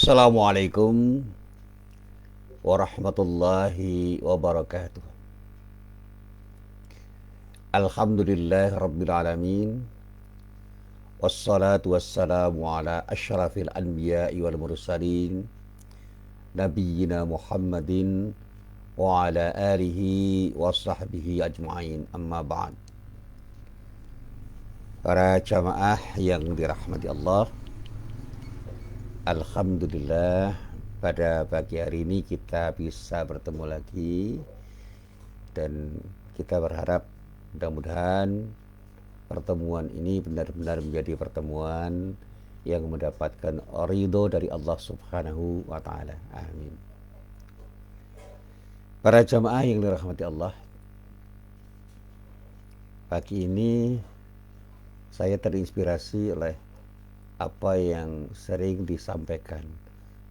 Assalamualaikum warahmatullahi wabarakatuh. Alhamdulillah rabbil alamin. Wassalatu wassalamu ala asyrafil anbiya'i wal mursalin Nabiyyina Muhammadin wa ala alihi wa sahbihi ajma'in, amma ba'd. Para jamaah yang dirahmati Allah, Alhamdulillah pada pagi hari ini kita bisa bertemu lagi, dan kita berharap mudah-mudahan pertemuan ini benar-benar menjadi pertemuan yang mendapatkan ridho dari Allah Subhanahu wa taala. Amin. Para jamaah yang dirahmati Allah, pagi ini saya terinspirasi oleh apa yang sering disampaikan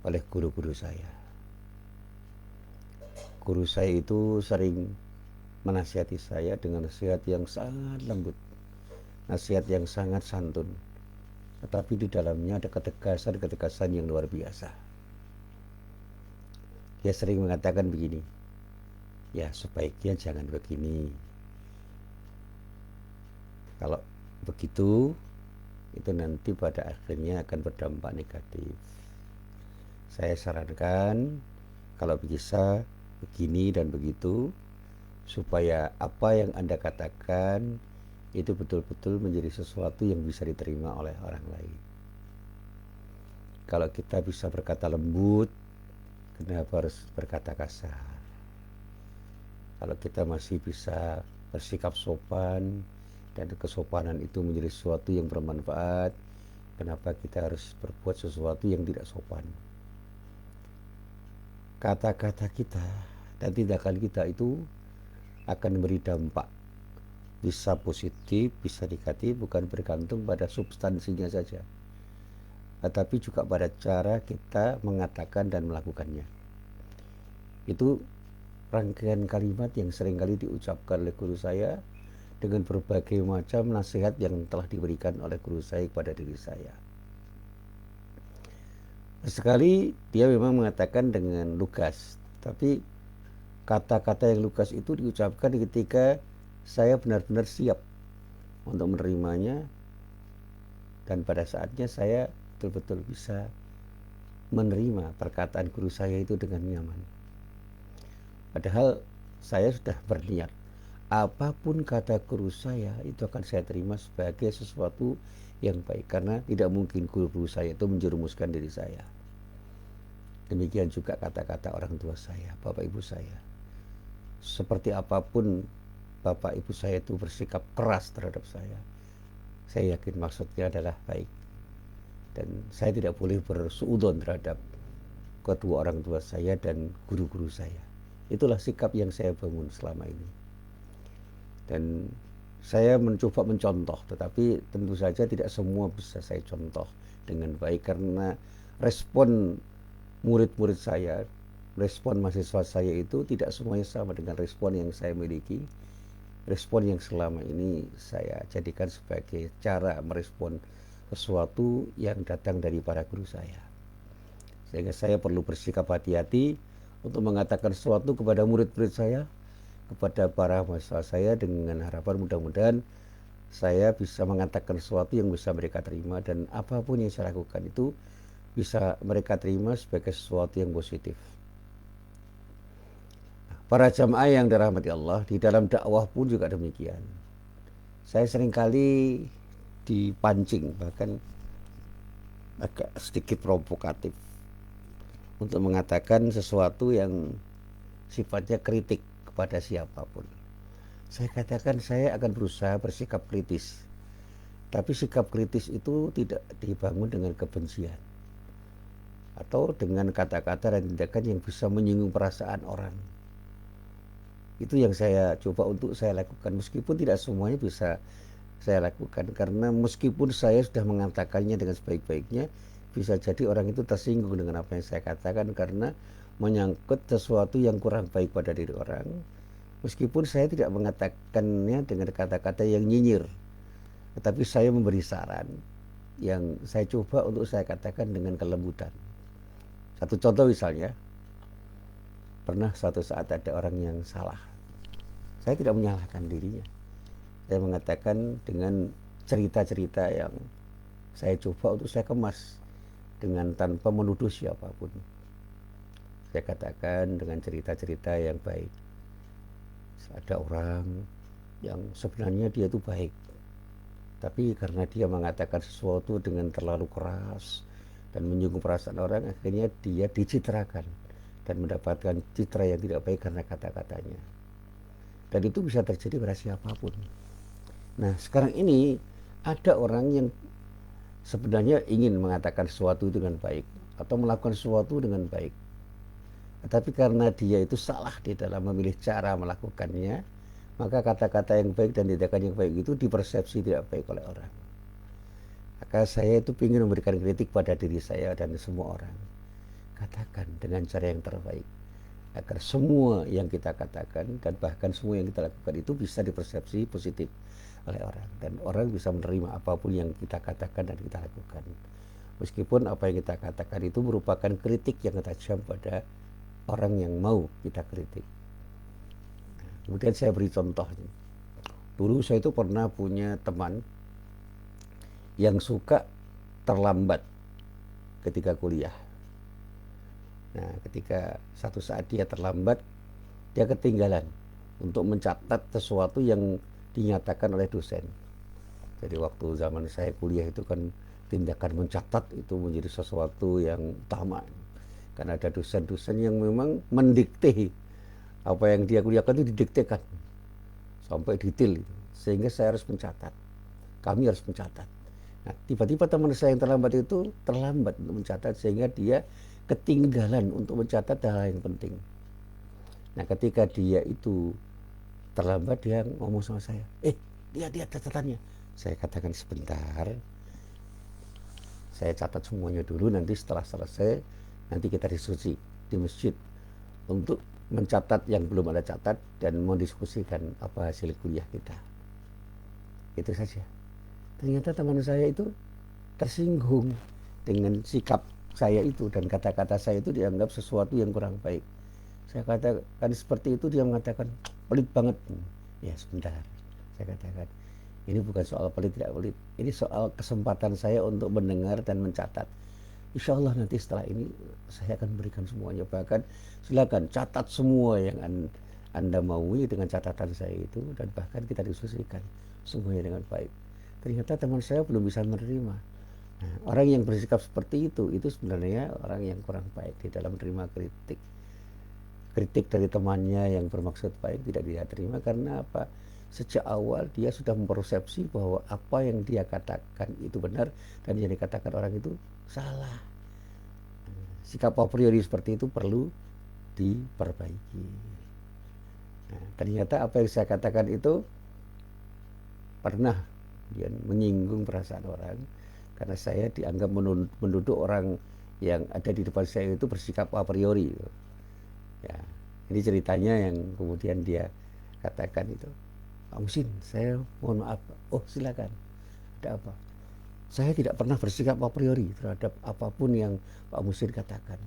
oleh guru-guru saya. Guru saya itu sering menasihati saya dengan nasihat yang sangat lembut, nasihat yang sangat santun, tetapi di dalamnya ada ketegasan-ketegasan yang luar biasa. Dia sering mengatakan begini, ya sebaiknya jangan begini. Kalau begitu, itu nanti pada akhirnya akan berdampak negatif. Saya sarankan kalau bisa begini dan begitu, supaya apa yang Anda katakan itu betul-betul menjadi sesuatu yang bisa diterima oleh orang lain. Kalau kita bisa berkata lembut, kenapa harus berkata kasar? Kalau kita masih bisa bersikap sopan dan kesopanan itu menjadi sesuatu yang bermanfaat, kenapa kita harus berbuat sesuatu yang tidak sopan? Kata-kata kita dan tindakan kita itu akan memberi dampak, bisa positif, bisa negatif, bukan bergantung pada substansinya saja, tetapi juga pada cara kita mengatakan dan melakukannya. Itu rangkaian kalimat yang seringkali diucapkan oleh guru saya dengan berbagai macam nasihat yang telah diberikan oleh guru saya kepada diri saya. Sekali dia memang mengatakan dengan lugas, tapi kata-kata yang lugas itu diucapkan ketika saya benar-benar siap untuk menerimanya, dan pada saatnya saya betul-betul bisa menerima perkataan guru saya itu dengan nyaman. Padahal saya sudah berniat, apapun kata guru saya itu akan saya terima sebagai sesuatu yang baik, karena tidak mungkin guru-guru saya itu menjerumuskan diri saya. Demikian juga kata-kata orang tua saya, bapak ibu saya. Seperti apapun bapak ibu saya itu bersikap keras terhadap saya yakin maksudnya adalah baik, dan saya tidak boleh bersuudzon terhadap kedua orang tua saya dan guru-guru saya. Itulah sikap yang saya bangun selama ini, dan saya mencoba mencontoh, tetapi tentu saja tidak semua bisa saya contoh dengan baik, karena respon murid-murid saya, respon mahasiswa saya itu tidak semuanya sama dengan respon yang saya miliki, respon yang selama ini saya jadikan sebagai cara merespon sesuatu yang datang dari para guru saya. Sehingga saya perlu bersikap hati-hati untuk mengatakan sesuatu kepada murid-murid saya, kepada para mahasiswa saya, dengan harapan mudah-mudahan saya bisa mengatakan sesuatu yang bisa mereka terima, dan apapun yang saya lakukan itu bisa mereka terima sebagai sesuatu yang positif. Para jamaah yang dirahmati Allah, di dalam dakwah pun juga demikian. Saya seringkali dipancing, bahkan agak sedikit provokatif, untuk mengatakan sesuatu yang sifatnya kritik kepada siapapun. Saya katakan saya akan berusaha bersikap kritis, tapi sikap kritis itu tidak dibangun dengan kebencian atau dengan kata-kata dan tindakan yang bisa menyinggung perasaan orang. Itu yang saya coba untuk saya lakukan, meskipun tidak semuanya bisa saya lakukan, karena meskipun saya sudah mengatakannya dengan sebaik-baiknya, bisa jadi orang itu tersinggung dengan apa yang saya katakan karena menyangkut sesuatu yang kurang baik pada diri orang, meskipun saya tidak mengatakannya dengan kata-kata yang nyinyir, tetapi saya memberi saran yang saya coba untuk saya katakan dengan kelembutan. Satu contoh misalnya, pernah suatu saat ada orang yang salah. Saya tidak menyalahkan dirinya. Saya mengatakan dengan cerita-cerita yang saya coba untuk saya kemas dengan tanpa menuduh siapapun. Saya katakan dengan cerita-cerita yang baik. Ada orang yang sebenarnya dia itu baik, tapi karena dia mengatakan sesuatu dengan terlalu keras dan menyinggung perasaan orang, akhirnya dia dicitrakan dan mendapatkan citra yang tidak baik karena kata-katanya. Dan itu bisa terjadi pada siapapun. Nah, sekarang ini ada orang yang sebenarnya ingin mengatakan sesuatu dengan baik atau melakukan sesuatu dengan baik. Tapi karena dia itu salah di dalam memilih cara melakukannya, maka kata-kata yang baik dan tindakan yang baik itu dipersepsi tidak baik oleh orang. Maka saya itu ingin memberikan kritik pada diri saya dan semua orang. Katakan dengan cara yang terbaik, agar semua yang kita katakan dan bahkan semua yang kita lakukan itu bisa dipersepsi positif oleh orang. Dan orang bisa menerima apapun yang kita katakan dan kita lakukan. Meskipun apa yang kita katakan itu merupakan kritik yang tajam pada orang yang mau kita kritik. Kemudian saya beri contoh. Dulu saya itu pernah punya teman yang suka terlambat ketika kuliah. Nah, ketika satu saat dia terlambat, dia ketinggalan untuk mencatat sesuatu yang dinyatakan oleh dosen. Jadi waktu zaman saya kuliah itu kan tindakan mencatat itu menjadi sesuatu yang utama. Karena ada dosen-dosen yang memang mendikte apa yang dia kuliahkan itu didiktekan sampai detail itu. Sehingga saya harus mencatat. Kami harus mencatat. Nah, tiba-tiba teman saya yang terlambat itu terlambat untuk mencatat sehingga dia ketinggalan untuk mencatat hal yang penting. Nah, ketika dia itu terlambat, dia ngomong sama saya, lihat catatannya. Saya katakan sebentar, saya catat semuanya dulu, nanti setelah selesai nanti kita diskusi di masjid untuk mencatat yang belum ada catat dan mendiskusikan apa hasil kuliah kita. Itu saja. Ternyata teman saya itu tersinggung dengan sikap saya itu dan kata-kata saya itu dianggap sesuatu yang kurang baik. Saya katakan seperti itu, dia mengatakan pelit banget. Ya sebentar, saya katakan ini bukan soal pelit tidak pelit, ini soal kesempatan saya untuk mendengar dan mencatat. Insya Allah nanti setelah ini saya akan berikan semuanya. Bahkan silakan catat semua yang Anda maui dengan catatan saya itu, dan bahkan kita diskusikan semuanya dengan baik. Ternyata teman saya belum bisa menerima. Nah, orang yang bersikap seperti itu sebenarnya orang yang kurang baik di dalam menerima kritik. Kritik dari temannya yang bermaksud baik tidak dia terima karena apa? Sejak awal dia sudah mempersepsi bahwa apa yang dia katakan itu benar dan yang dikatakan orang itu salah. Sikap a priori seperti itu perlu diperbaiki. Nah, ternyata apa yang saya katakan itu pernah dia menyinggung perasaan orang karena saya dianggap menuduh orang yang ada di depan saya itu bersikap a priori. Ya, ini ceritanya yang kemudian dia katakan itu, Pak Musin, saya mohon maaf. Oh silakan, ada apa? Saya tidak pernah bersikap a priori terhadap apapun yang Pak Musin katakan.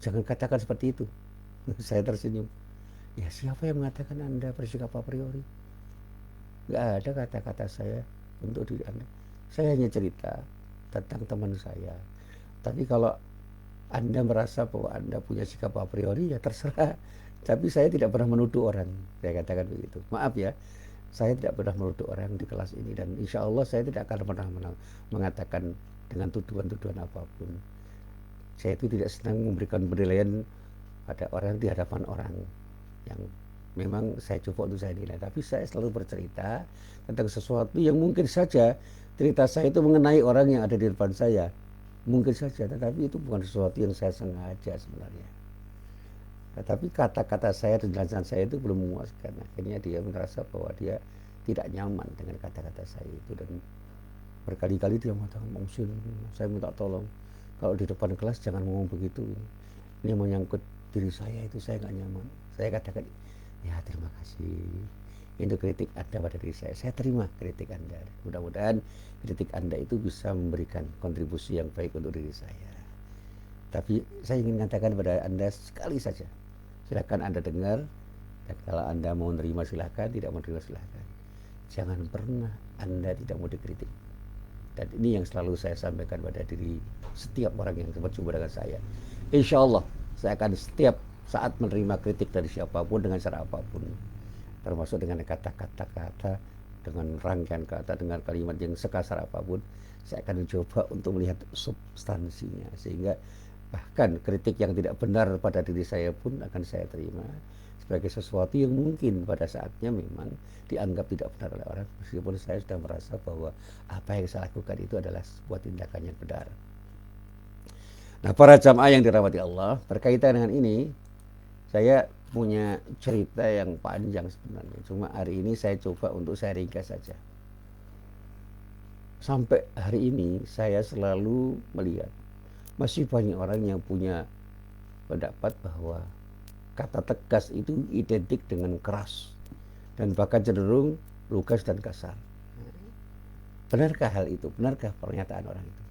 Jangan katakan seperti itu. Saya tersenyum. Ya siapa yang mengatakan Anda bersikap a priori? Nggak ada kata-kata saya untuk diri Anda. Saya hanya cerita tentang teman saya. Tapi kalau Anda merasa bahwa Anda punya sikap a priori, ya terserah. Tapi saya tidak pernah menuduh orang. Saya katakan begitu. Maaf ya, saya tidak pernah menuduh orang di kelas ini. Dan insya Allah saya tidak akan pernah mengatakan dengan tuduhan-tuduhan apapun. Saya itu tidak senang memberikan penilaian pada orang di hadapan orang yang memang saya coba untuk saya nilai. Tapi saya selalu bercerita tentang sesuatu yang mungkin saja cerita saya itu mengenai orang yang ada di depan saya. Mungkin saja, tetapi itu bukan sesuatu yang saya sengaja sebenarnya. Tetapi kata-kata saya dan jelasan saya itu belum memuaskan. Akhirnya dia merasa bahwa dia tidak nyaman dengan kata-kata saya itu. Dan berkali-kali dia mengatakan, Musin, saya minta tolong. Kalau di depan kelas jangan ngomong begitu. Ini menyangkut diri saya itu, saya nggak nyaman. Saya katakan, ya terima kasih. Itu kritik Anda pada diri saya. Saya terima kritik Anda. Mudah-mudahan kritik Anda itu bisa memberikan kontribusi yang baik untuk diri saya. Tapi saya ingin mengatakan kepada Anda sekali saja, silakan Anda dengar, dan kalau Anda mau menerima silakan, tidak mau menerima silakan. Jangan pernah Anda tidak mau dikritik. Dan ini yang selalu saya sampaikan pada diri setiap orang yang berjumpa dengan saya. Insya Allah saya akan setiap saat menerima kritik dari siapapun dengan cara apapun, termasuk dengan kata-kata, dengan rangkaian kata, dengan kalimat yang sekasar apapun. Saya akan mencoba untuk melihat substansinya, sehingga bahkan kritik yang tidak benar pada diri saya pun akan saya terima sebagai sesuatu yang mungkin pada saatnya memang dianggap tidak benar oleh orang, meskipun saya sudah merasa bahwa apa yang saya lakukan itu adalah sebuah tindakan yang benar. Nah, para jamaah yang dirahmati Allah, berkaitan dengan ini saya punya cerita yang panjang sebenarnya, cuma hari ini saya coba untuk saya ringkas saja. Sampai hari ini saya selalu melihat masih banyak orang yang punya pendapat bahwa kata tegas itu identik dengan keras dan bahkan cenderung lugas dan kasar. Benarkah hal itu? Benarkah pernyataan orang itu?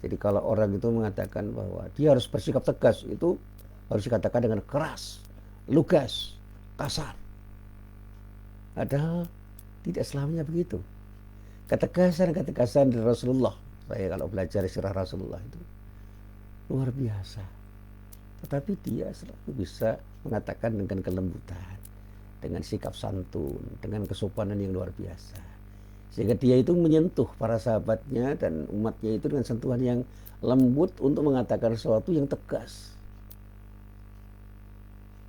Jadi kalau orang itu mengatakan bahwa dia harus bersikap tegas, itu harus dikatakan dengan keras, lugas, kasar. Padahal tidak selamanya begitu. Ketegasan dari Rasulullah, saya kalau belajar sirah Rasulullah itu luar biasa. Tetapi dia selalu bisa mengatakan dengan kelembutan, dengan sikap santun, dengan kesopanan yang luar biasa. Sehingga dia itu menyentuh para sahabatnya dan umatnya itu dengan sentuhan yang lembut untuk mengatakan sesuatu yang tegas.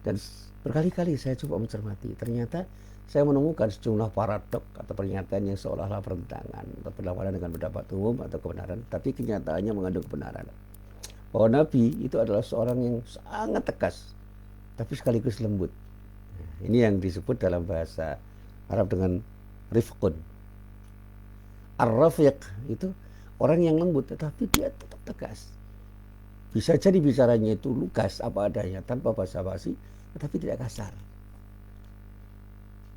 Dan berkali-kali saya coba mencermati, ternyata saya menemukan sejumlah paradok atau pernyataan yang seolah-olah bertentangan atau berlawanan dengan pendapat umum atau kebenaran, tapi kenyataannya mengandung kebenaran. Bahwa Nabi itu adalah seorang yang sangat tegas, tapi sekaligus lembut. Ini yang disebut dalam bahasa Arab dengan rifqun. Ar-rafiq itu orang yang lembut, tetapi dia tetap tegas. Bisa jadi bicaranya itu lugas apa adanya, tanpa basa-basi, tetapi tidak kasar.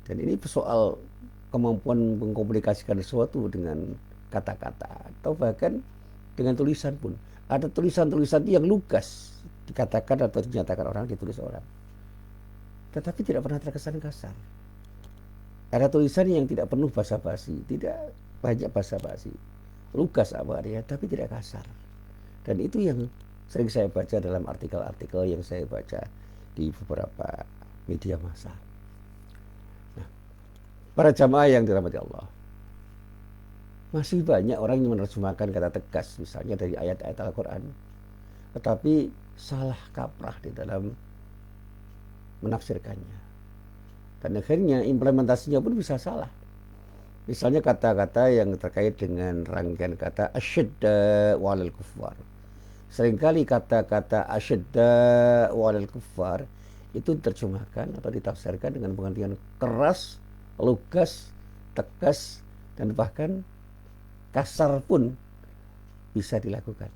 Dan ini soal kemampuan mengkomunikasikan sesuatu dengan kata-kata atau bahkan dengan tulisan pun. Ada tulisan-tulisan yang lugas dikatakan atau dinyatakan orang, ditulis orang, tetapi tidak pernah terkesan kasar. Ada tulisan yang tidak penuh basa-basi, tidak banyak basa-basi, lugas apa adanya, tapi tidak kasar. Dan itu yang sering saya baca dalam artikel-artikel yang saya baca di beberapa media massa. Para jamaah yang dirahmati Allah, masih banyak orang yang menerjemahkan kata tegas misalnya dari ayat-ayat Al-Quran, tetapi salah kaprah di dalam menafsirkannya, dan akhirnya implementasinya pun bisa salah. Misalnya kata-kata yang terkait dengan rangkaian kata asyidda walal kuffar. Seringkali kata-kata asyidda walal kuffar itu diterjemahkan atau ditafsirkan dengan pengertian keras, lugas, tegas, dan bahkan kasar pun bisa dilakukan.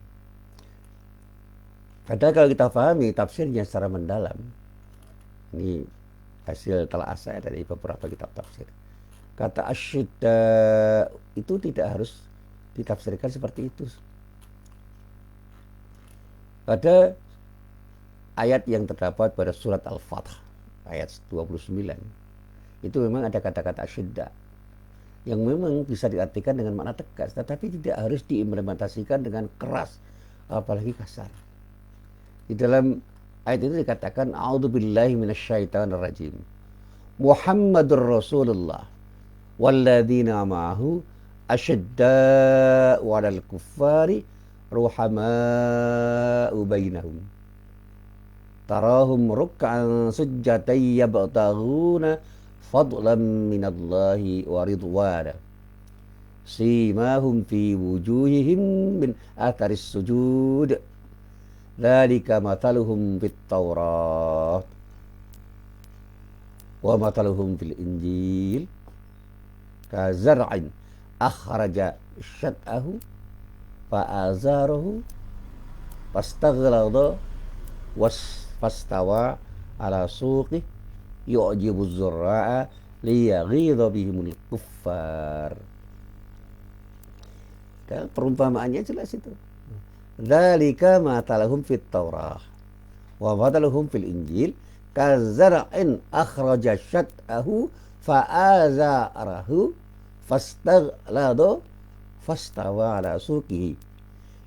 Padahal kalau kita pahami tafsirnya secara mendalam, ini hasil telaah saya dari beberapa kitab tafsir, kata asyidda itu tidak harus ditafsirkan seperti itu. Pada ayat yang terdapat pada surat Al-Fath ayat 29, itu memang ada kata-kata asyidda yang memang bisa diartikan dengan makna tegas, tetapi tidak harus diimplementasikan dengan keras, apalagi kasar. Di dalam ayat itu dikatakan a'udzubillahi minasyaitonir rajim. Muhammadur Rasulullah walladzina ma'ahu asyidda'u 'alal kuffari ruhama'u bainahum. Tarahum ruk'an sujjatan yabtaghuna fadlan minallahi wa ridwana. Simahum fi wujuhihim min atharis sujud. Dzalika mathaluhum fit Taurat wa mathaluhum fil Injil kazar'in akhraja syat'ahu fa'azarahu fastaghlada fastawa ala suqih yu'jibu zurra'a liyaghidha bihimul kuffar. Dan perumpamaannya jelas itu. dzalika ma talahum fit Taurah wa matalahum fil Injil kazar'in akhraja syat'ahu fa'azarahu fastaghlado fastawa ala suqihi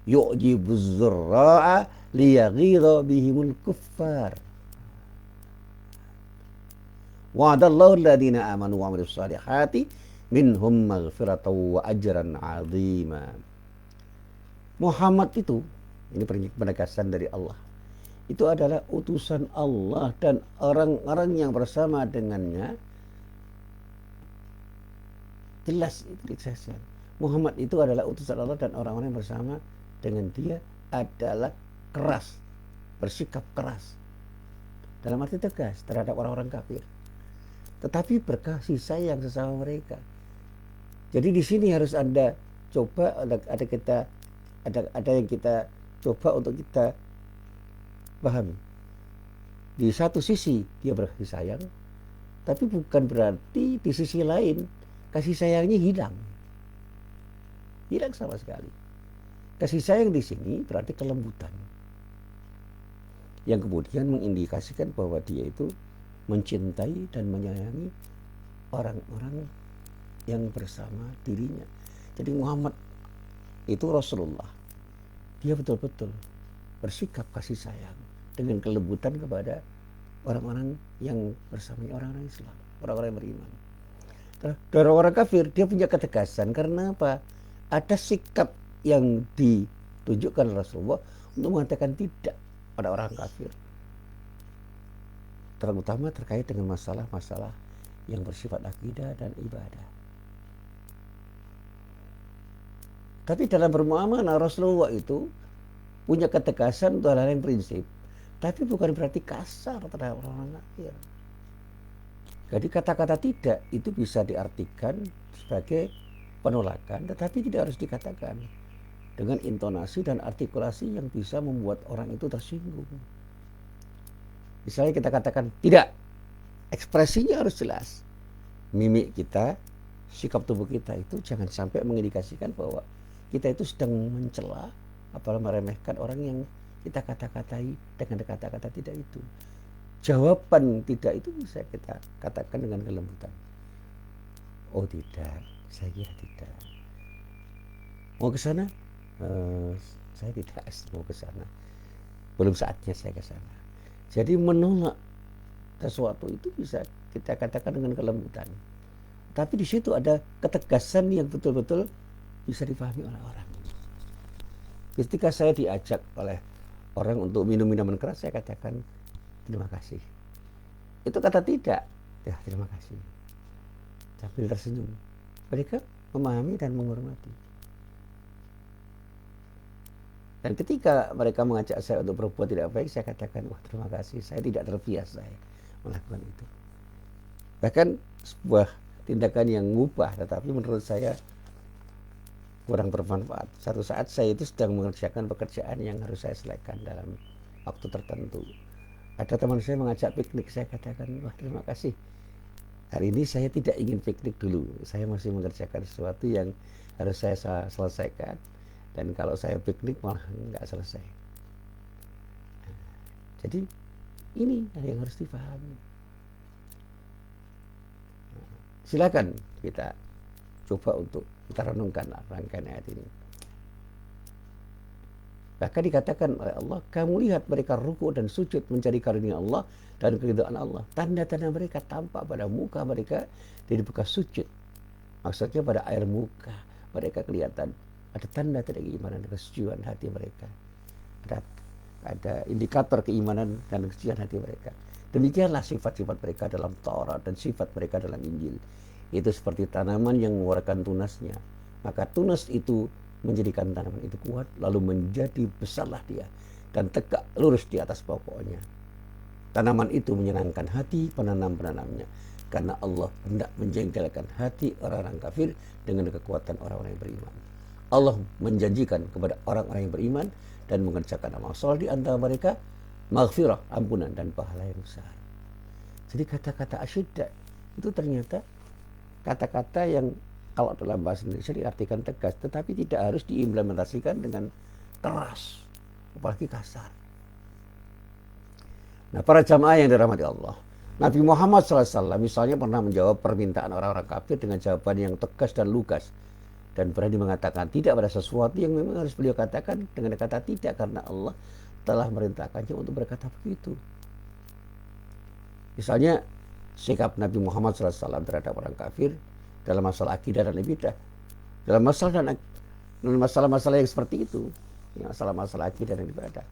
yu'jibuz zurra'a liyaghidha bihimul kuffar. Wa'adallahu alladhina amanu wa 'amilus salihati minhum maghfiratan wa ajran 'azima. Muhammad itu, ini penegasan dari Allah, itu adalah utusan Allah dan orang-orang yang bersama dengannya. Jelas itu dijelaskan. Muhammad itu adalah utusan Allah dan orang-orang yang bersama dengan dia adalah keras, bersikap keras. Dalam arti tegas terhadap orang-orang kafir. Tetapi berkasih sayang sesama mereka. Jadi di sini harus ada yang kita coba untuk kita pahami. Di satu sisi dia berkasih sayang, tapi bukan berarti di sisi lain kasih sayangnya hilang. Hilang sama sekali. Kasih sayang di sini berarti kelembutan. Yang kemudian mengindikasikan bahwa dia itu mencintai dan menyayangi orang-orang yang bersama dirinya. Jadi Muhammad itu Rasulullah. Dia betul-betul bersikap kasih sayang dengan kelembutan kepada orang-orang yang bersama orang-orang Islam, orang-orang yang beriman. Dari orang kafir dia punya ketegasan karena apa? Ada sikap yang ditunjukkan Rasulullah untuk mengatakan tidak pada orang kafir. Terutama terkait dengan masalah-masalah yang bersifat akidah dan ibadah. Tapi dalam bermuamalah Rasulullah itu punya ketegasan untuk hal-hal yang prinsip. Tapi bukan berarti kasar terhadap orang-orang kafir. Jadi kata-kata tidak itu bisa diartikan sebagai penolakan, tetapi tidak harus dikatakan dengan intonasi dan artikulasi yang bisa membuat orang itu tersinggung. Misalnya kita katakan tidak, ekspresinya harus jelas. Mimik kita, sikap tubuh kita itu jangan sampai mengindikasikan bahwa kita itu sedang mencela atau meremehkan orang yang kita kata-katai dengan kata-kata tidak itu. Jawaban tidak itu bisa kita katakan dengan kelembutan. Oh tidak, saya kira tidak. Mau ke sana? Saya tidak mau ke sana. Belum saatnya saya ke sana. Jadi menolak sesuatu itu bisa kita katakan dengan kelembutan. Tapi di situ ada ketegasan yang betul-betul bisa dipahami oleh orang. Ketika saya diajak oleh orang untuk minum minuman keras, saya katakan terima kasih. Itu kata tidak, ya terima kasih. Sambil tersenyum. Mereka memahami dan menghormati. Dan ketika mereka mengajak saya untuk berbuat tidak baik, saya katakan, wah terima kasih, saya tidak terbiasa saya melakukan itu. Bahkan sebuah tindakan yang mubah, tetapi menurut saya kurang bermanfaat. Satu saat saya itu sedang mengerjakan pekerjaan yang harus saya selesaikan dalam waktu tertentu. Ada teman saya mengajak piknik, saya katakan, wah terima kasih. Hari ini saya tidak ingin piknik dulu, saya masih mengerjakan sesuatu yang harus saya selesaikan. Dan kalau saya piknik malah nggak selesai. Jadi ini yang harus dipahami. Silakan kita coba untuk kita renungkan rangkaian ayat ini. Bahkan dikatakan oleh Allah, kamu lihat mereka ruku dan sujud mencari karunia Allah dan keridhaan Allah. Tanda-tanda mereka tampak pada muka mereka dari bekas sujud. Maksudnya pada air muka mereka kelihatan. Ada tanda-tanda keimanan dan kesucian hati mereka. Ada indikator keimanan dan kesucian hati mereka. Demikianlah sifat-sifat mereka dalam Taurat dan sifat mereka dalam Injil. Itu seperti tanaman yang mengeluarkan tunasnya. Maka tunas itu menjadikan tanaman itu kuat, lalu menjadi besarlah dia dan tegak lurus di atas pokoknya. Tanaman itu menyenangkan hati penanam-penanamnya, karena Allah hendak menjengkelkan hati orang-orang kafir dengan kekuatan orang-orang yang beriman. Allah menjanjikan kepada orang-orang yang beriman dan mengerjakan amal saleh di antara mereka maghfirah, ampunan dan pahala yang besar. Jadi kata-kata asyidda itu ternyata kata-kata yang kalau dalam bahasa Indonesia diartikan tegas, tetapi tidak harus diimplementasikan dengan keras, apalagi kasar. Nah, para jamaah yang dirahmati Allah, Nabi Muhammad SAW misalnya pernah menjawab permintaan orang-orang kafir dengan jawaban yang tegas dan lugas, dan berani mengatakan tidak pada sesuatu yang memang harus beliau katakan dengan kata tidak, karena Allah telah merintahkannya untuk berkata begitu. Misalnya sikap Nabi Muhammad SAW terhadap orang kafir dalam masalah akidah dan ibadah, dalam masalah-masalah yang seperti itu, masalah-masalah akidah dan ibadah,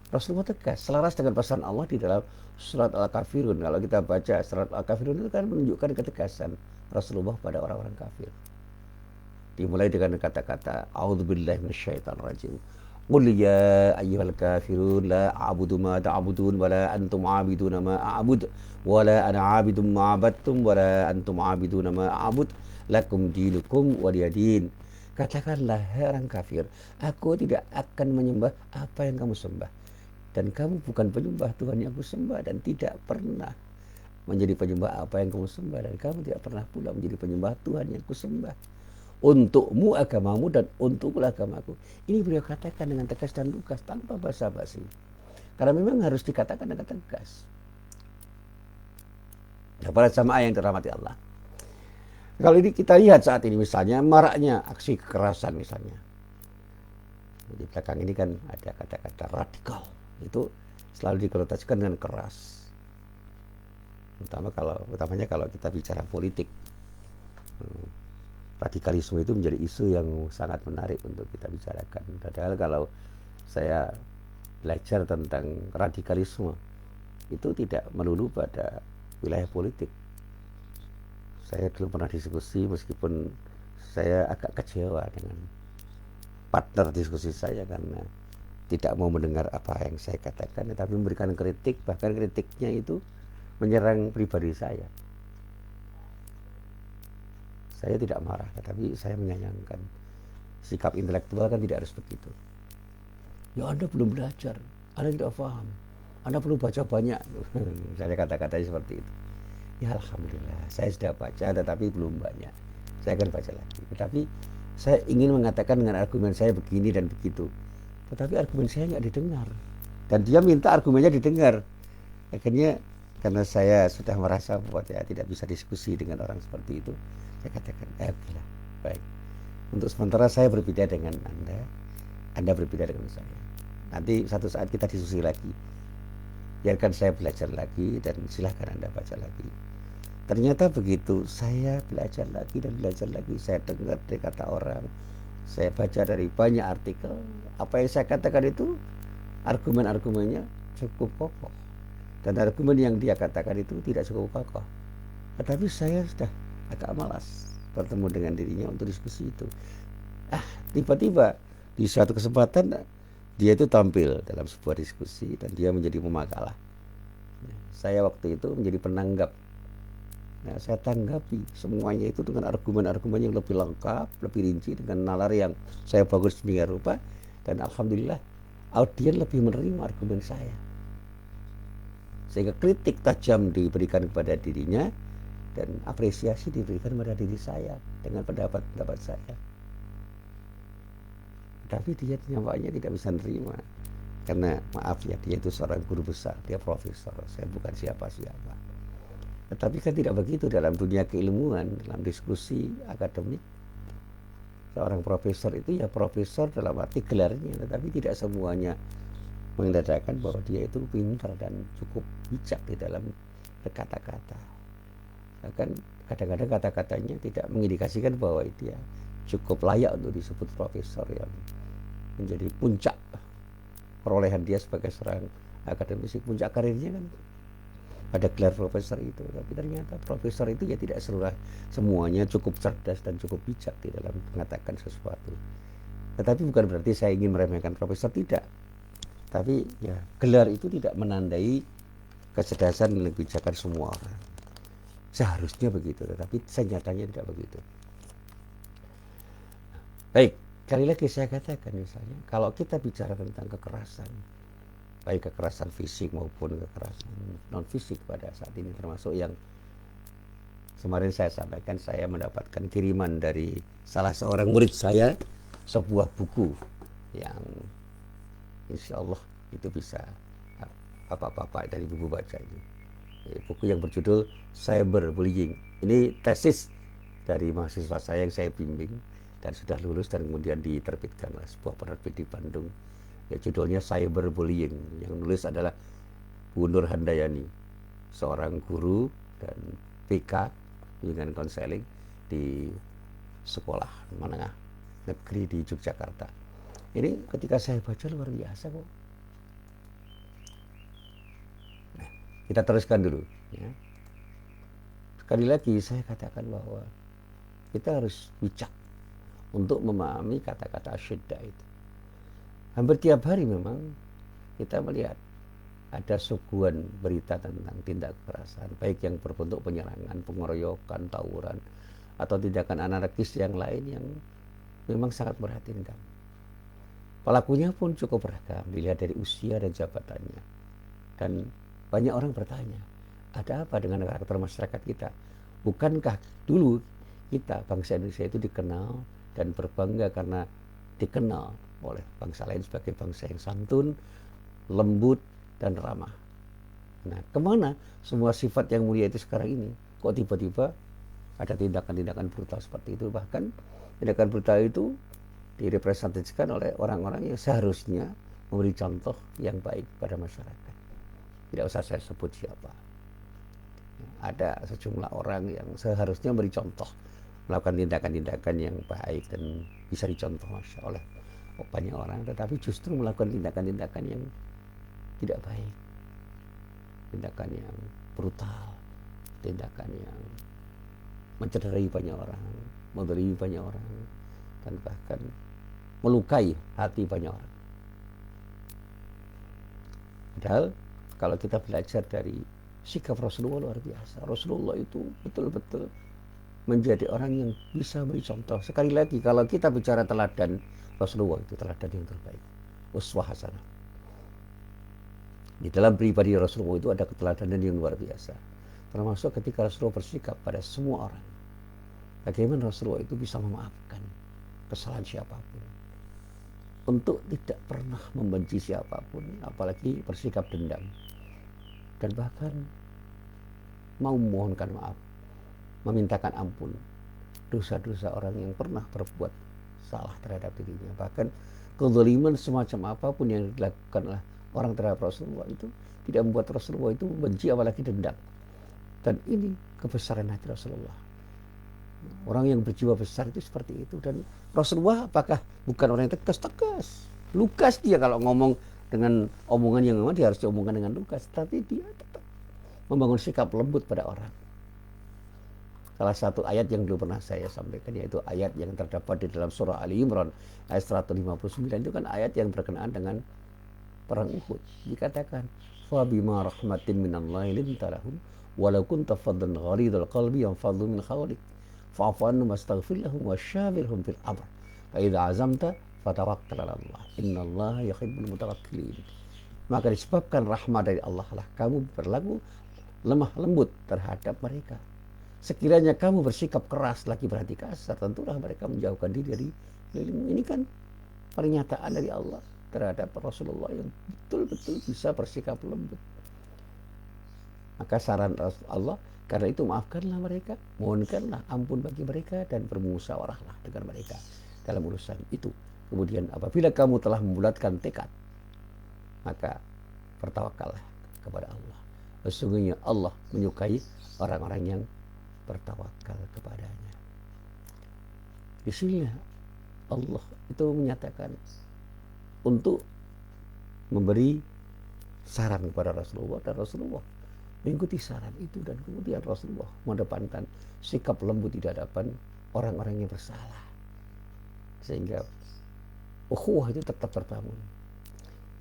Rasulullah tegas, selaras dengan pesan Allah di dalam surat Al-Kafirun. Kalau kita baca surat Al-Kafirun itu kan menunjukkan ketegasan Rasulullah pada orang-orang kafir. Dimulai dengan kata-kata A'udzubillahi minasyaitonirrajim. Qul ya ayyuhal kafirun la a'budu ma ta'budun wa la antum 'abiduna ma a'bud wa la ana 'abidum ma 'abadtum wa la antum 'abiduna ma a'bud lakum dinukum waliyadin. Katakanlah, hai orang kafir, aku tidak akan menyembah apa yang kamu sembah, dan kamu bukan penyembah Tuhan yang aku sembah, dan tidak pernah menjadi penyembah apa yang kamu sembah, dan kamu tidak pernah pula menjadi penyembah Tuhan yang aku sembah. Untukmu agamamu dan untukku agamaku. Ini beliau katakan dengan tegas dan lugas tanpa basa-basi, karena memang harus dikatakan dengan tegas. Nah, para jamaah yang dirahmati Allah, kalau ini kita lihat saat ini misalnya maraknya aksi kekerasan misalnya. Di belakang ini kan ada kata-kata radikal, itu selalu dikonotasikan dengan keras. Utamanya kalau kita bicara politik. Radikalisme itu menjadi isu yang sangat menarik untuk kita bicarakan. Padahal kalau saya belajar tentang radikalisme, itu tidak melulu pada wilayah politik. Saya dulu pernah diskusi, meskipun saya agak kecewa dengan partner diskusi saya karena tidak mau mendengar apa yang saya katakan, tetapi memberikan kritik, bahkan kritiknya itu menyerang pribadi saya. Saya tidak marah, tetapi saya menyayangkan. Sikap intelektual kan tidak harus begitu. Ya, Anda belum belajar, Anda tidak paham, Anda perlu baca banyak. Saya kata-katanya seperti itu. Ya Alhamdulillah, saya sudah baca, tetapi belum banyak. Saya akan baca lagi. Tetapi saya ingin mengatakan dengan argumen saya begini dan begitu. Tetapi argumen saya nggak didengar. Dan dia minta argumennya didengar. Akhirnya karena saya sudah merasa bahwa saya tidak bisa diskusi dengan orang seperti itu, saya katakan, okelah, baik. Untuk sementara saya berbeda dengan Anda berbeda dengan saya. Nanti satu saat kita diskusi lagi. Biarkan saya belajar lagi dan silahkan Anda baca lagi. Ternyata begitu saya belajar lagi dan belajar lagi, saya dengar dari kata orang, saya baca dari banyak artikel, apa yang saya katakan itu argumen-argumennya cukup kokoh. Dan argumen yang dia katakan itu tidak cukup kokoh. Tetapi saya sudah agak malas bertemu dengan dirinya untuk diskusi itu. Tiba-tiba di suatu kesempatan dia itu tampil dalam sebuah diskusi dan dia menjadi pemakalah. Saya waktu itu menjadi penanggap. Nah, saya tanggapi semuanya itu dengan argumen-argumen yang lebih lengkap, lebih rinci, dengan nalar yang saya bagus sedemikian rupa, dan alhamdulillah audien lebih menerima argumen saya. Sehingga kritik tajam diberikan kepada dirinya dan apresiasi diberikan pada diri saya dengan pendapat-pendapat saya. Tapi dia nampaknya tidak bisa menerima, karena maaf ya, dia itu seorang guru besar, dia profesor, saya bukan siapa-siapa. Tetapi kan tidak begitu dalam dunia keilmuan, dalam diskusi akademik. Seorang profesor itu ya profesor dalam arti gelarnya, tetapi tidak semuanya mengatakan bahwa dia itu pintar dan cukup bijak di dalam berkata-kata. Bahkan kadang-kadang kata-katanya tidak mengindikasikan bahwa dia cukup layak untuk disebut profesor yang menjadi puncak perolehan dia sebagai seorang akademisi. Puncak karirnya kan pada gelar profesor itu. Tapi ternyata profesor itu ya tidak semuanya cukup cerdas dan cukup bijak di dalam mengatakan sesuatu. Tetapi bukan berarti saya ingin meremehkan profesor, tidak. Tapi ya, gelar itu tidak menandai kecerdasan dan kebijakan semua orang. Seharusnya begitu, tetapi senyatanya tidak begitu. Baik, kali lagi saya katakan misalnya, kalau kita bicara tentang kekerasan, baik kekerasan fisik maupun kekerasan non fisik pada saat ini, termasuk yang kemarin saya sampaikan, saya mendapatkan kiriman dari salah seorang murid saya, sebuah buku yang insya Allah itu bisa bapak-bapak dari buku baca ini. Buku yang berjudul Cyberbullying. Ini tesis dari mahasiswa saya yang saya bimbing dan sudah lulus dan kemudian diterbitkan oleh sebuah penerbit di Bandung. Ya, judulnya Cyberbullying. Yang nulis adalah Bu Nur Handayani, seorang guru dan PK bimbingan konseling di sekolah menengah negeri di Yogyakarta. Ini ketika saya baca luar biasa kok. Nah, kita teruskan dulu. Ya. Sekali lagi saya katakan bahwa kita harus bijak untuk memahami kata-kata syiddah itu. Hampir tiap hari memang kita melihat ada suguhan berita tentang tindak kekerasan, baik yang berbentuk penyerangan, pengeroyokan, tawuran, atau tindakan anarkis yang lain yang memang sangat memprihatinkan. Pelakunya pun cukup beragam, dilihat dari usia dan jabatannya. Dan banyak orang bertanya, ada apa dengan karakter masyarakat kita? Bukankah dulu kita, bangsa Indonesia itu dikenal dan berbangga karena dikenal oleh bangsa lain sebagai bangsa yang santun, lembut, dan ramah. Nah, kemana semua sifat yang mulia itu sekarang ini? Kok tiba-tiba ada tindakan-tindakan brutal seperti itu? Bahkan tindakan brutal itu direpresentasikan oleh orang-orang yang seharusnya memberi contoh yang baik pada masyarakat. Tidak usah saya sebut siapa. Ada sejumlah orang yang seharusnya memberi contoh, melakukan tindakan-tindakan yang baik dan bisa dicontoh oleh banyak orang, tetapi justru melakukan tindakan-tindakan yang tidak baik, tindakan yang brutal, tindakan yang mencederai banyak orang, mendolimi banyak orang, dan bahkan melukai hati banyak orang. Padahal kalau kita belajar dari sikap Rasulullah luar biasa. Rasulullah itu betul-betul menjadi orang yang bisa beri contoh. Sekali lagi, kalau kita bicara teladan, Rasulullah itu teladan yang terbaik. Uswah hasanah. Di dalam pribadi Rasulullah itu ada keteladanan yang luar biasa. Termasuk ketika Rasulullah bersikap pada semua orang. Bagaimana Rasulullah itu bisa memaafkan kesalahan siapapun. Untuk tidak pernah membenci siapapun, apalagi bersikap dendam. Dan bahkan mau memohonkan maaf, memintakan ampun dosa-dosa orang yang pernah berbuat salah terhadap dirinya. Bahkan kezaliman semacam apapun yang dilakukan oleh orang terhadap Rasulullah itu tidak membuat Rasulullah itu benci apalagi dendam. Dan ini kebesaran hati Rasulullah. Orang yang berjiwa besar itu seperti itu. Dan Rasulullah apakah bukan orang yang tegas? Lugas dia kalau ngomong dengan omongan yang memang dia harus diomongkan dengan lugas. Tapi dia tetap membangun sikap lembut pada orang. Salah satu ayat yang dulu pernah saya sampaikan, yaitu ayat yang terdapat di dalam surah Ali Imran ayat 159, itu kan ayat yang berkenaan dengan perang Uhud. Dikatakan, fa bima rahmatin minallahi linta lahum walau kunta faddan ghalidhal qalbi yanfaddu min hawlik fa'fu annahum wastaghfir lahum wasyawirhum fil amr fa idza azamta fatawakkal 'ala Allah innallaha yuhibbul mutawakkilin. Maka disebabkan rahmat dari Allah lah kamu berlaku lemah lembut terhadap mereka. Sekiranya kamu bersikap keras lagi berhati kasar, tentulah mereka menjauhkan diri dari ilmu. Ini kan pernyataan dari Allah terhadap Rasulullah yang betul-betul bisa bersikap lembut. Maka saran Allah, karena itu maafkanlah mereka, mohonkanlah ampun bagi mereka, dan bermusyawarahlah dengan mereka dalam urusan itu. Kemudian apabila kamu telah membulatkan tekad, maka bertawakallah kepada Allah. Sesungguhnya Allah menyukai orang-orang yang bertawakal kepadanya. Di sini Allah itu menyatakan untuk memberi saran kepada Rasulullah, dan Rasulullah mengikuti saran itu, dan kemudian Rasulullah mengedepankan sikap lembut di hadapan orang-orang yang bersalah, sehingga ukhuwah itu tetap terbangun.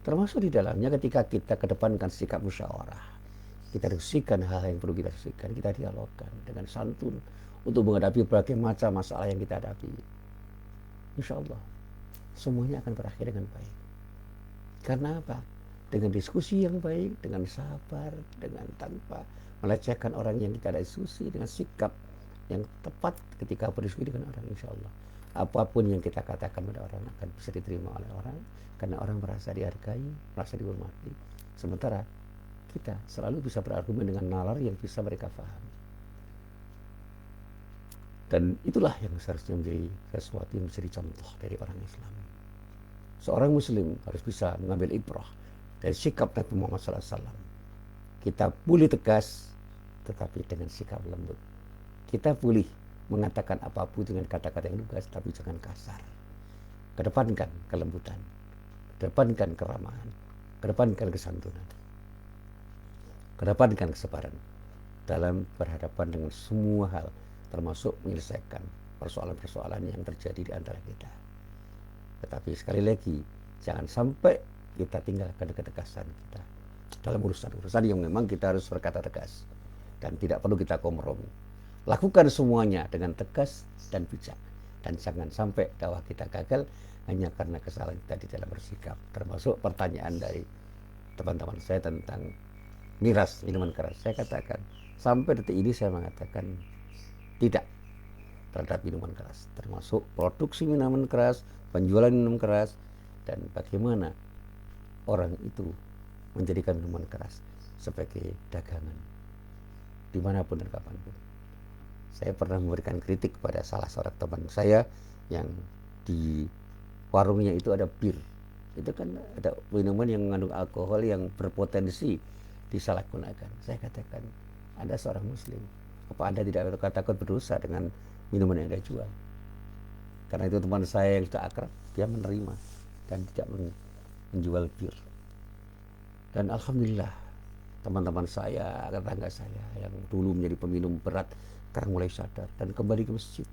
Termasuk di dalamnya ketika kita kedepankan sikap musyawarah, kita diskusikan hal yang perlu kita diskusikan, kita dialogkan dengan santun untuk menghadapi berbagai macam masalah yang kita hadapi. Insya Allah semuanya akan berakhir dengan baik. Karena apa? Dengan diskusi yang baik, dengan sabar, dengan tanpa melecehkan orang yang kita diskusi, dengan sikap yang tepat ketika berdiskusi dengan orang, insya Allah apapun yang kita katakan pada orang akan bisa diterima oleh orang, karena orang merasa dihargai, merasa dihormati. Sementara kita selalu bisa berargumen dengan nalar yang bisa mereka pahami. Dan itulah yang seharusnya menjadi sesuatu yang bisa dicontoh dari orang Islam. Seorang Muslim harus bisa mengambil ibrah dari sikap Nabi Muhammad SAW. Kita boleh tegas, tetapi dengan sikap lembut. Kita boleh mengatakan apapun dengan kata-kata yang lugas, tapi jangan kasar. Kedepankan kelembutan, kedepankan keramahan, kedepankan kesantunan, kedepankan kesabaran dalam berhadapan dengan semua hal, termasuk menyelesaikan persoalan-persoalan yang terjadi di antara kita. Tetapi sekali lagi, jangan sampai kita tinggalkan ketegasan kita dalam urusan-urusan yang memang kita harus berkata tegas dan tidak perlu kita kompromi. Lakukan semuanya dengan tegas dan bijak, dan jangan sampai dakwah kita gagal hanya karena kesalahan kita di dalam bersikap. Termasuk pertanyaan dari teman-teman saya tentang miras minuman keras. Saya katakan, sampai detik ini saya mengatakan tidak terhadap minuman keras, termasuk produksi minuman keras, penjualan minuman keras, dan bagaimana orang itu menjadikan minuman keras sebagai dagangan dimanapun dan kapanpun. Saya pernah memberikan kritik kepada salah seorang teman saya yang di warungnya itu ada bir. Itu kan ada minuman yang mengandung alkohol yang berpotensi disalahgunakan. Saya katakan, Anda seorang Muslim, apa Anda tidak takut berdosa dengan minuman yang Anda jual? Karena itu teman saya yang sudah akrab, dia menerima dan tidak menjual bir. Dan alhamdulillah, teman-teman saya, tetangga saya yang dulu menjadi peminum berat, sekarang mulai sadar dan kembali ke masjid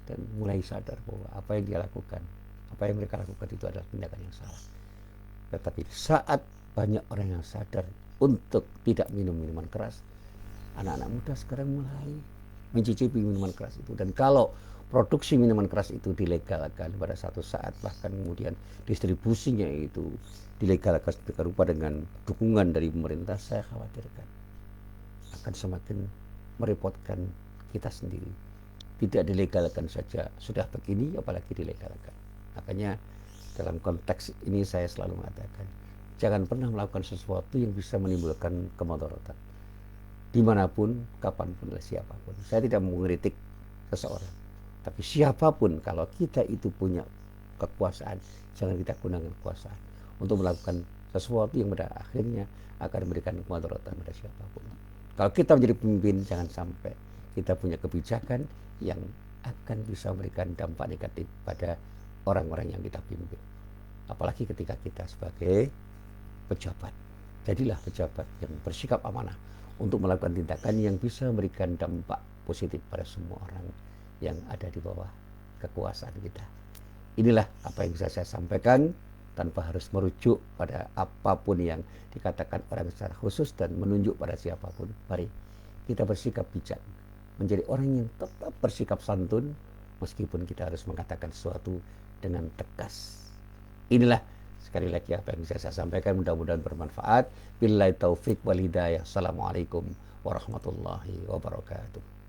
dan mulai sadar bahwa apa yang dia lakukan, apa yang mereka lakukan itu adalah tindakan yang salah. Tetapi saat banyak orang yang sadar untuk tidak minum minuman keras, anak-anak muda sekarang mulai mencicipi minuman keras itu. Dan kalau produksi minuman keras itu dilegalkan pada satu saat, bahkan kemudian distribusinya itu dilegalkan sedemikian rupa dengan dukungan dari pemerintah, saya khawatirkan akan semakin merepotkan kita sendiri. Tidak dilegalkan saja sudah begini, apalagi dilegalkan. Makanya dalam konteks ini saya selalu mengatakan, jangan pernah melakukan sesuatu yang bisa menimbulkan kemudaratan dimanapun, kapanpun, oleh siapapun. Saya tidak mengkritik seseorang, tapi siapapun, kalau kita itu punya kekuasaan, jangan kita gunakan kekuasaan untuk melakukan sesuatu yang pada akhirnya akan memberikan kemudaratan pada siapapun. Kalau kita menjadi pemimpin, jangan sampai kita punya kebijakan yang akan bisa memberikan dampak negatif pada orang-orang yang kita pimpin. Apalagi ketika kita sebagai pejabat. Jadilah pejabat yang bersikap amanah untuk melakukan tindakan yang bisa memberikan dampak positif pada semua orang yang ada di bawah kekuasaan kita. Inilah apa yang bisa saya sampaikan tanpa harus merujuk pada apapun yang dikatakan orang secara khusus dan menunjuk pada siapapun. Mari kita bersikap bijak, menjadi orang yang tetap bersikap santun meskipun kita harus mengatakan sesuatu dengan tegas. Inilah sekali lagi apa yang bisa saya sampaikan, mudah-mudahan bermanfaat. Billahi taufik wal hidayah. Assalamualaikum warahmatullahi wabarakatuh.